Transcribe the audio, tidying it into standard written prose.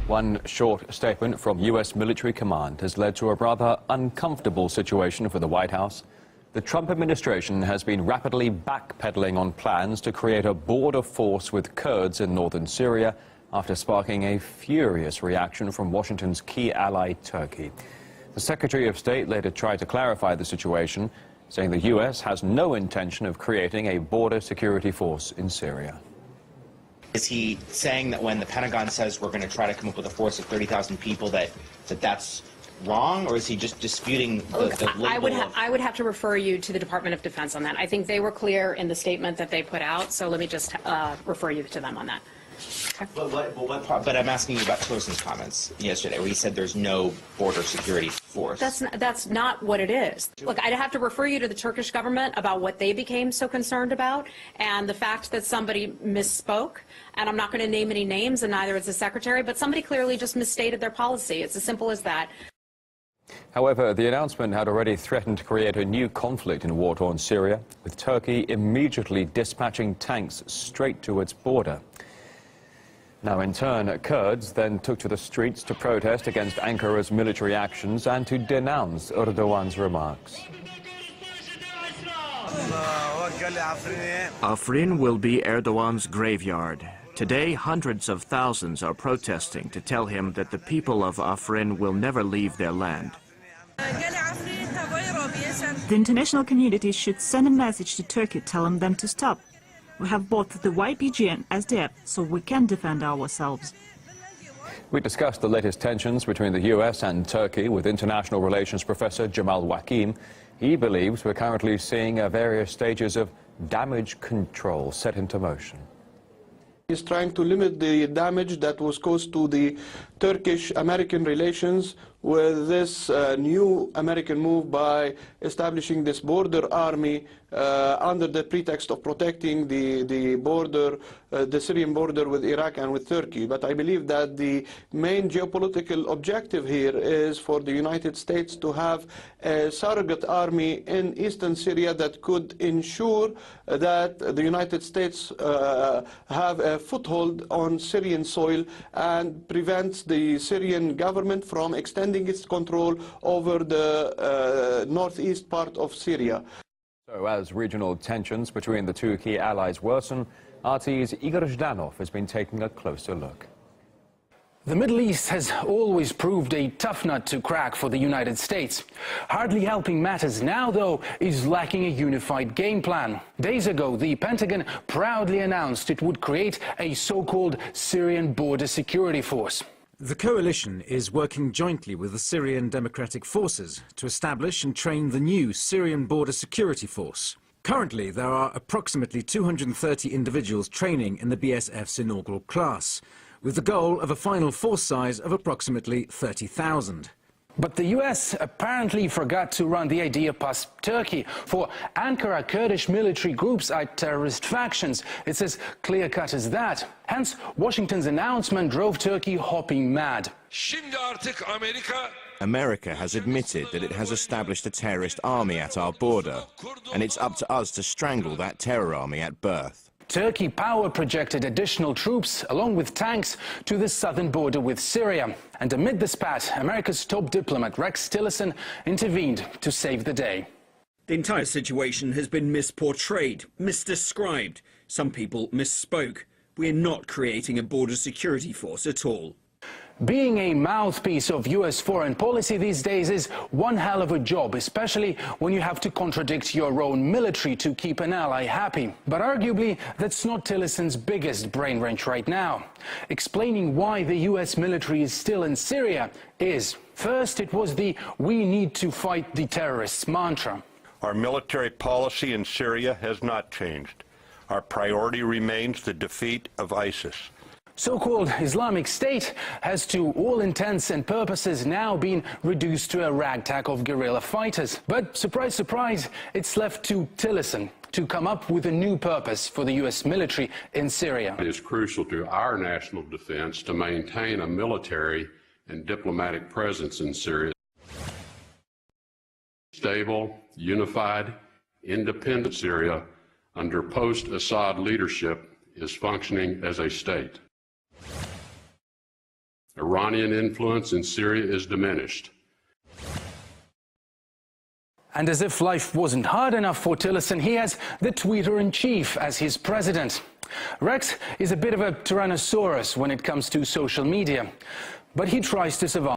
One short statement from U.S. military command has led to a rather uncomfortable situation for the White House. The Trump administration has been rapidly backpedaling on plans to create a border force with Kurds in northern Syria after sparking a furious reaction from Washington's key ally, Turkey. The Secretary of State later tried to clarify the situation, saying the U.S. has no intention of creating a border security force in Syria. Is he saying that when the Pentagon says we're going to try to come up with a force of 30,000 people that's wrong, or is he just disputing the I would have to refer you to the Department of Defense on that. I think they were clear in the statement that they put out, so let me just refer you to them on that. But I'm asking you about Tillerson's comments yesterday, where he said there's no border security force. That's not what it is. Look, I'd have to refer you to the Turkish government about what they became so concerned about, and the fact that somebody misspoke. And I'm not going to name any names, and neither is the secretary, but somebody clearly just misstated their policy. It's as simple as that. However, the announcement had already threatened to create a new conflict in war-torn Syria, with Turkey immediately dispatching tanks straight to its border. Now, in turn, Kurds then took to the streets to protest against Ankara's military actions and to denounce Erdogan's remarks. Afrin will be Erdogan's graveyard. Today, hundreds of thousands are protesting to tell him that the people of Afrin will never leave their land. The international community should send a message to Turkey telling them to stop. We have both the YPG and SDF, so we can defend ourselves. We discussed the latest tensions between the U.S. and Turkey with international relations professor Jamal Wakim. He believes we're currently seeing various stages of damage control set into motion. He's trying to limit the damage that was caused to the Turkish-American relations with this new American move by establishing this border army under the pretext of protecting the border, the Syrian border with Iraq and with Turkey. But I believe that the main geopolitical objective here is for the United States to have a surrogate army in eastern Syria that could ensure that the United States have a foothold on Syrian soil and prevents the Syrian government from extending its control over the northeast part of Syria. So as regional tensions between the two key allies worsen, RT's Igor Zhdanov has been taking a closer look. The Middle East has always proved a tough nut to crack for the United States. Hardly helping matters now, though, is lacking a unified game plan. Days ago, the Pentagon proudly announced it would create a so-called Syrian border security force. The coalition is working jointly with the Syrian Democratic Forces to establish and train the new Syrian Border Security Force. Currently, there are approximately 230 individuals training in the BSF's inaugural class, with the goal of a final force size of approximately 30,000. But the US apparently forgot to run the idea past Turkey. For Ankara, Kurdish military groups are terrorist factions. It's as clear-cut as that. Hence, Washington's announcement drove Turkey hopping mad. America has admitted that it has established a terrorist army at our border, and it's up to us to strangle that terror army at birth. Turkey power projected additional troops, along with tanks, to the southern border with Syria. And amid the spat, America's top diplomat Rex Tillerson intervened to save the day. The entire situation has been misportrayed, misdescribed. Some people misspoke. We're not creating a border security force at all. Being a mouthpiece of US foreign policy these days is one hell of a job, especially when you have to contradict your own military to keep an ally happy. But arguably, that's not Tillerson's biggest brain wrench right now. Explaining why the US military is still in Syria is, first, it was the "we need to fight the terrorists" mantra. Our military policy in Syria has not changed. Our priority remains the defeat of ISIS. So-called Islamic State has to all intents and purposes now been reduced to a ragtag of guerrilla fighters. But surprise, surprise, it's left to Tillerson to come up with a new purpose for the US military in Syria. It is crucial to our national defense to maintain a military and diplomatic presence in Syria. Stable, unified, independent Syria under post-Assad leadership is functioning as a state. Iranian influence in Syria is diminished. And as if life wasn't hard enough for Tillerson, he has the Tweeter-in-Chief as his president. Rex is a bit of a tyrannosaurus when it comes to social media, but he tries to survive.